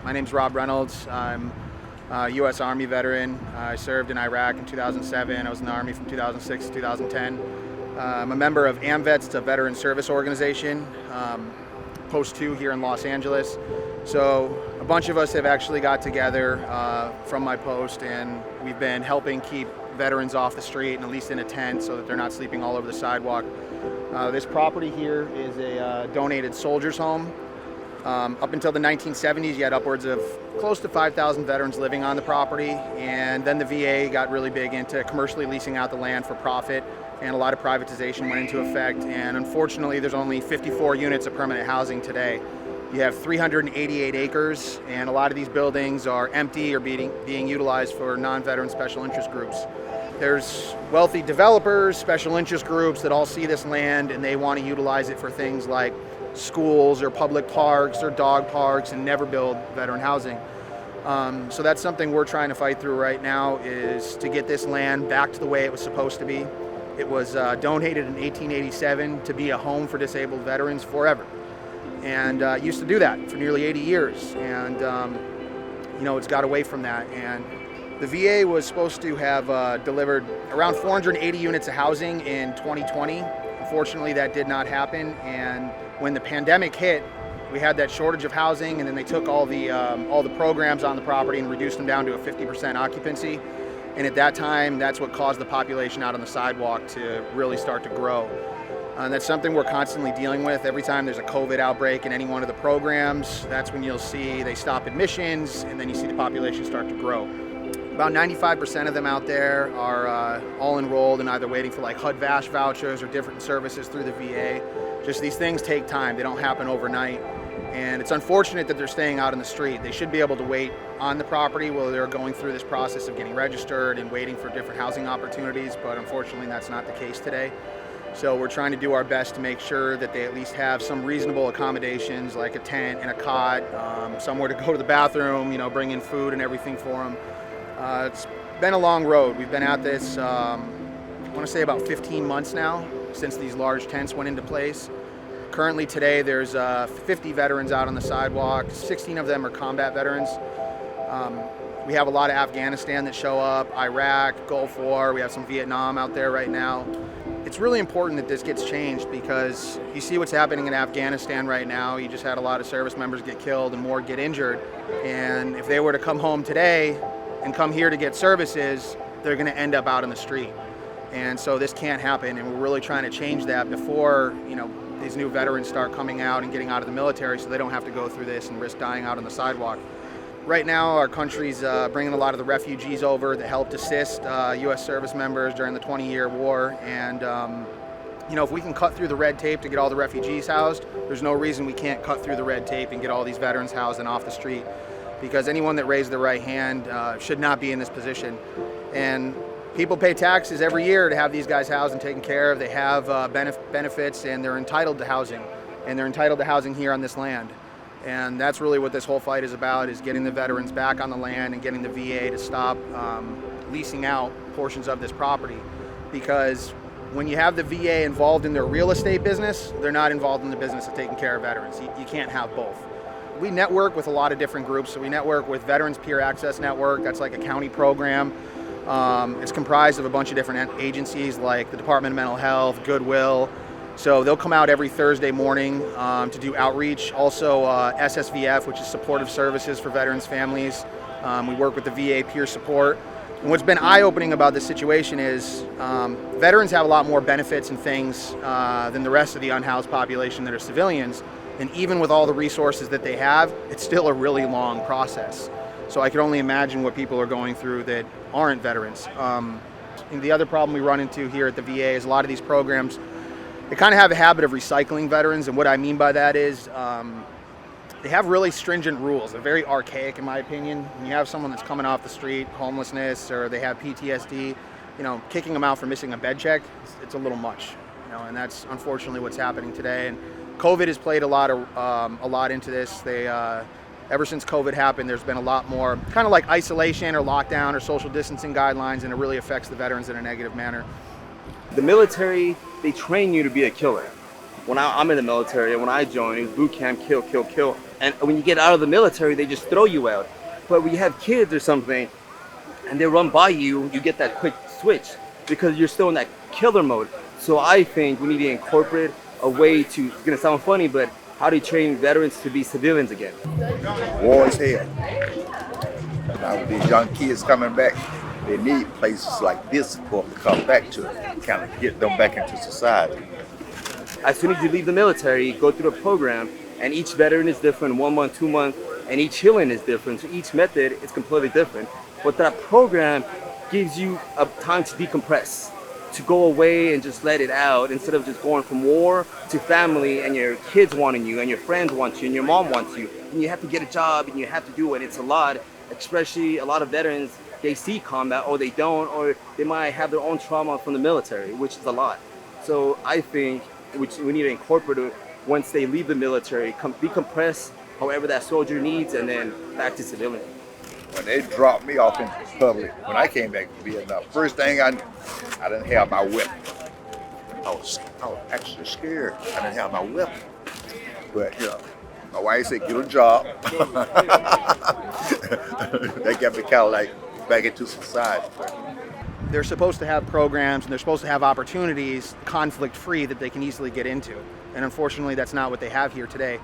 My name's Rob Reynolds. I'm a U.S. Army veteran. I served in Iraq in 2007. I was in the Army from 2006 to 2010. I'm a member of AMVETS, it's a veteran service organization, Post 2 here in Los Angeles. So a bunch of us have actually got together from my post, and we've been helping keep veterans off the street and at least in a tent so that they're not sleeping all over the sidewalk. This property here is a donated soldiers' home. Up until the 1970s, you had upwards of close to 5,000 veterans living on the property, and then the VA got really big into commercially leasing out the land for profit, and a lot of privatization went into effect, and unfortunately there's only 54 units of permanent housing today. You have 388 acres, and a lot of these buildings are empty or being utilized for non-veteran special interest groups. There's wealthy developers, special interest groups that all see this land and they want to utilize it for things like schools or public parks or dog parks and never build veteran housing. So that's something we're trying to fight through right now, is to get this land back to the way it was supposed to be. It was donated in 1887 to be a home for disabled veterans forever. And used to do that for nearly 80 years. And it's got away from that. And the VA was supposed to have delivered around 480 units of housing in 2020. Unfortunately, that did not happen. And when the pandemic hit, we had that shortage of housing, and then they took all the programs on the property and reduced them down to a 50% occupancy. And at that time, that's what caused the population out on the sidewalk to really start to grow. And that's something we're constantly dealing with. Every time there's a COVID outbreak in any one of the programs, that's when you'll see they stop admissions, and then you see the population start to grow. About 95% of them out there are all enrolled and either waiting for like HUD-VASH vouchers or different services through the VA. Just these things take time. They don't happen overnight. And it's unfortunate that they're staying out in the street. They should be able to wait on the property while they're going through this process of getting registered and waiting for different housing opportunities, but unfortunately that's not the case today. So we're trying to do our best to make sure that they at least have some reasonable accommodations like a tent and a cot, somewhere to go to the bathroom, bring in food and everything for them. It's been a long road. We've been at this, I want to say about 15 months now since these large tents went into place. Currently today there's 50 veterans out on the sidewalk. 16 of them are combat veterans. We have a lot of Afghanistan that show up, Iraq, Gulf War, we have some Vietnam out there right now. It's really important that this gets changed because you see what's happening in Afghanistan right now. You just had a lot of service members get killed and more get injured. And if they were to come home today and come here to get services, they're going to end up out in the street. And so this can't happen, and we're really trying to change that before these new veterans start coming out and getting out of the military, so they don't have to go through this and risk dying out on the sidewalk. Right now our country's bringing a lot of the refugees over that helped assist U.S. service members during the 20-year war, and if we can cut through the red tape to get all the refugees housed, there's no reason we can't cut through the red tape and get all these veterans housed and off the street, because anyone that raised their right hand should not be in this position. And people pay taxes every year to have these guys housed and taken care of. They have benefits, and they're entitled to housing, and they're entitled to housing here on this land. And that's really what this whole fight is about, is getting the veterans back on the land and getting the VA to stop leasing out portions of this property. Because when you have the VA involved in their real estate business, they're not involved in the business of taking care of veterans. You can't have both. We network with a lot of different groups. So we network with Veterans Peer Access Network. That's like a county program. It's comprised of a bunch of different agencies like the Department of Mental Health, Goodwill. So they'll come out every Thursday morning to do outreach. Also SSVF, which is Supportive Services for Veterans Families. We work with the VA Peer Support. And what's been eye-opening about this situation is veterans have a lot more benefits and things than the rest of the unhoused population that are civilians. And even with all the resources that they have, it's still a really long process. So I can only imagine what people are going through that aren't veterans. And the other problem we run into here at the VA is a lot of these programs, they kind of have a habit of recycling veterans. And what I mean by that is they have really stringent rules. They're very archaic in my opinion. When you have someone that's coming off the street, homelessness, or they have PTSD, kicking them out for missing a bed check, it's a little much. And that's unfortunately what's happening today. And COVID has played a lot into this. Ever since COVID happened, there's been a lot more kind of like isolation or lockdown or social distancing guidelines, and it really affects the veterans in a negative manner. The military, they train you to be a killer. When I'm in the military, and when I joined, it was boot camp, kill, kill, kill. And when you get out of the military, they just throw you out. But when you have kids or something, and they run by you, you get that quick switch because you're still in that killer mode. So I think we need to incorporate a way to, it's gonna sound funny, but how to train veterans to be civilians again. War is hell. Now with these young kids coming back, they need places like this for them to come back to, kind of get them back into society. As soon as you leave the military, you go through the program, and each veteran is different, 1 month, 2 months, and each healing is different. So each method is completely different. But that program gives you a time to decompress, to go away and just let it out instead of just going from war to family and your kids wanting you and your friends want you and your mom wants you. And you have to get a job and you have to do it. It's a lot, especially a lot of veterans, they see combat or they don't, or they might have their own trauma from the military, which is a lot. So I think we need to incorporate it once they leave the military, decompress however that soldier needs, and then back to civilian. When they dropped me off in public, when I came back from Vietnam, first thing I didn't have my weapon. I was actually scared. I didn't have my weapon. But my wife said, get a job. That got me kind of like back into society. They're supposed to have programs and they're supposed to have opportunities conflict-free that they can easily get into. And unfortunately, that's not what they have here today.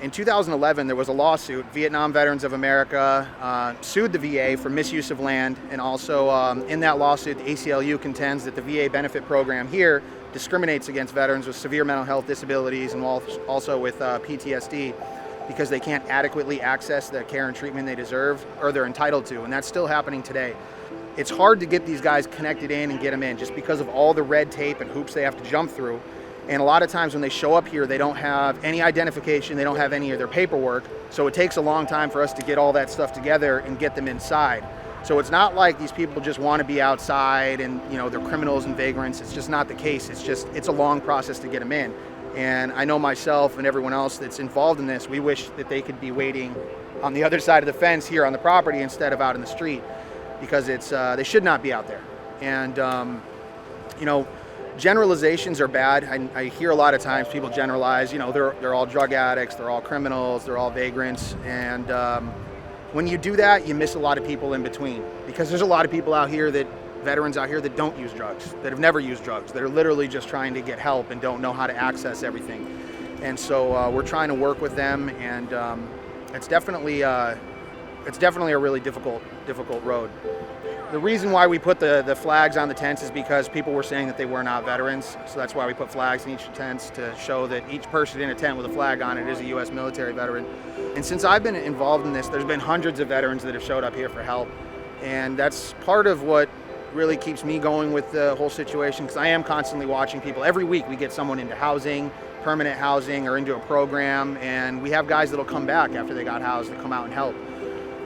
In 2011, there was a lawsuit. Vietnam Veterans of America sued the VA for misuse of land, and also in that lawsuit, the ACLU contends that the VA benefit program here discriminates against veterans with severe mental health disabilities and also with PTSD because they can't adequately access the care and treatment they deserve or they're entitled to, and that's still happening today. It's hard to get these guys connected in and get them in just because of all the red tape and hoops they have to jump through. And a lot of times when they show up here, they don't have any identification, they don't have any of their paperwork. So it takes a long time for us to get all that stuff together and get them inside. So it's not like these people just want to be outside and they're criminals and vagrants. It's just not the case. It's a long process to get them in. And I know myself and everyone else that's involved in this, we wish that they could be waiting on the other side of the fence here on the property instead of out in the street, because they should not be out there. And generalizations are bad. I hear a lot of times people generalize, they're all drug addicts, they're all criminals, they're all vagrants. And when you do that, you miss a lot of people in between, because there's a lot of people out here veterans out here that don't use drugs, that have never used drugs, that are literally just trying to get help and don't know how to access everything. And so we're trying to work with them, and it's definitely a really difficult road. The reason why we put the flags on the tents is because people were saying that they were not veterans. So that's why we put flags in each tents to show that each person in a tent with a flag on it is a U.S. military veteran. And since I've been involved in this, there's been hundreds of veterans that have showed up here for help. And that's part of what really keeps me going with the whole situation, because I am constantly watching people. Every week we get someone into housing, permanent housing, or into a program, and we have guys that'll come back after they got housed to come out and help.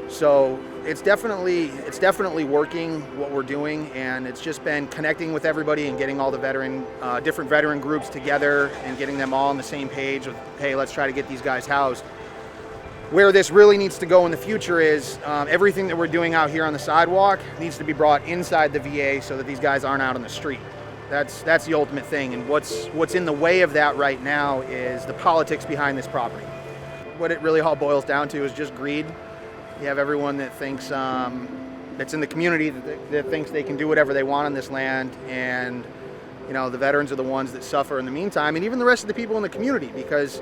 So it's definitely working what we're doing, and it's just been connecting with everybody and getting all the different veteran groups together and getting them all on the same page with, hey, let's try to get these guys housed. Where this really needs to go in the future is everything that we're doing out here on the sidewalk needs to be brought inside the VA so that these guys aren't out on the street. That's the ultimate thing, and what's in the way of that right now is the politics behind this property. What it really all boils down to is just greed. You have everyone that thinks, that's in the community that thinks they can do whatever they want on this land, and the veterans are the ones that suffer in the meantime, and even the rest of the people in the community, because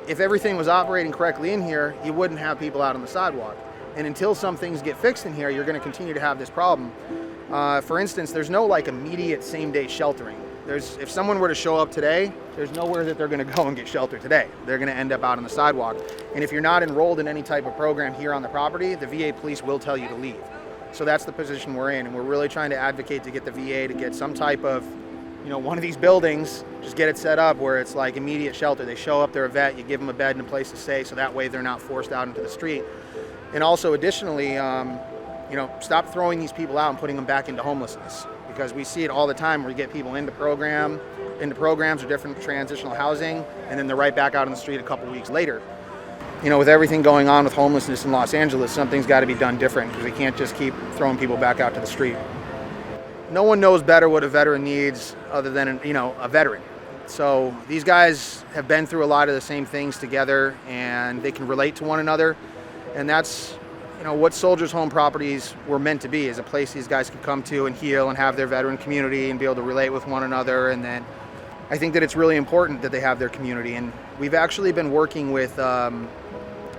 if everything was operating correctly in here, you wouldn't have people out on the sidewalk. And until some things get fixed in here, you're going to continue to have this problem. For instance, there's no immediate same-day sheltering. If someone were to show up today, there's nowhere that they're going to go and get shelter today. They're going to end up out on the sidewalk. And if you're not enrolled in any type of program here on the property, the VA police will tell you to leave. So that's the position we're in, and we're really trying to advocate to get the VA to get some type of, one of these buildings, just get it set up where it's like immediate shelter. They show up, they're a vet, you give them a bed and a place to stay, so that way they're not forced out into the street. And also additionally, stop throwing these people out and putting them back into homelessness, because we see it all the time where you get people into programs or different transitional housing, and then they're right back out on the street a couple weeks later. With everything going on with homelessness in Los Angeles, something's got to be done different, because we can't just keep throwing people back out to the street. No one knows better what a veteran needs other than a veteran. So these guys have been through a lot of the same things together, and they can relate to one another. And that's, what Soldiers Home Properties were meant to be, is a place these guys can come to and heal and have their veteran community and be able to relate with one another. And then I think that it's really important that they have their community. And we've actually been working with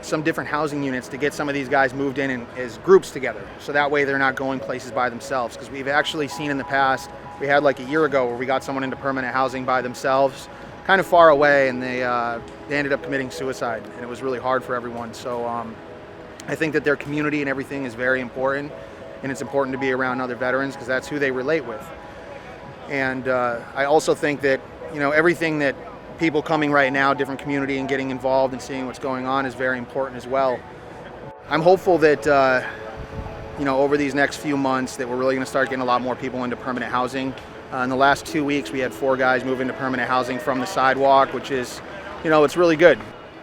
some different housing units to get some of these guys moved in as groups together. So that way they're not going places by themselves. Because we've actually seen in the past, we had like a year ago where we got someone into permanent housing by themselves, kind of far away, and they ended up committing suicide, and it was really hard for everyone. So I think that their community and everything is very important, and it's important to be around other veterans because that's who they relate with. And I also think that everything that people coming right now, different community, and getting involved and seeing what's going on is very important as well. I'm hopeful that over these next few months that we're really going to start getting a lot more people into permanent housing. In the last 2 weeks, we had 4 guys move into permanent housing from the sidewalk, which is, it's really good.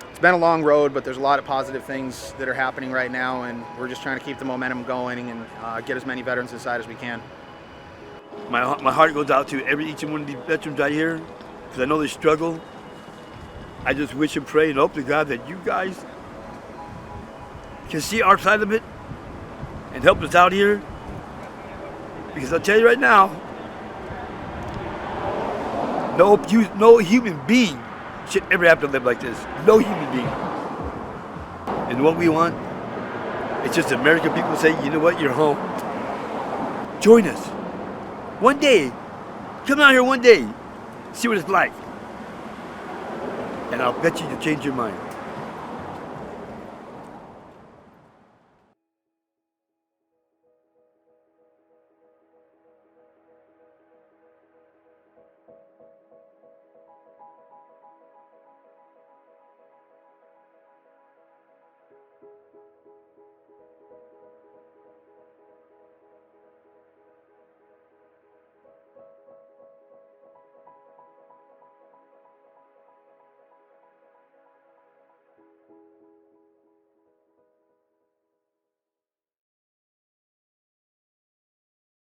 It's been a long road, but there's a lot of positive things that are happening right now, and we're just trying to keep the momentum going and get as many veterans inside as we can. My heart goes out to each and one of these veterans right here, because I know they struggle. I just wish and pray and hope to God that you guys can see our side of it and help us out here. Because I'll tell you right now, no human being should ever have to live like this. No human being. And what we want, it's just American people say, you know what, you're home. Join us. One day, come out here one day, see what it's like. And I'll bet you'll change your mind.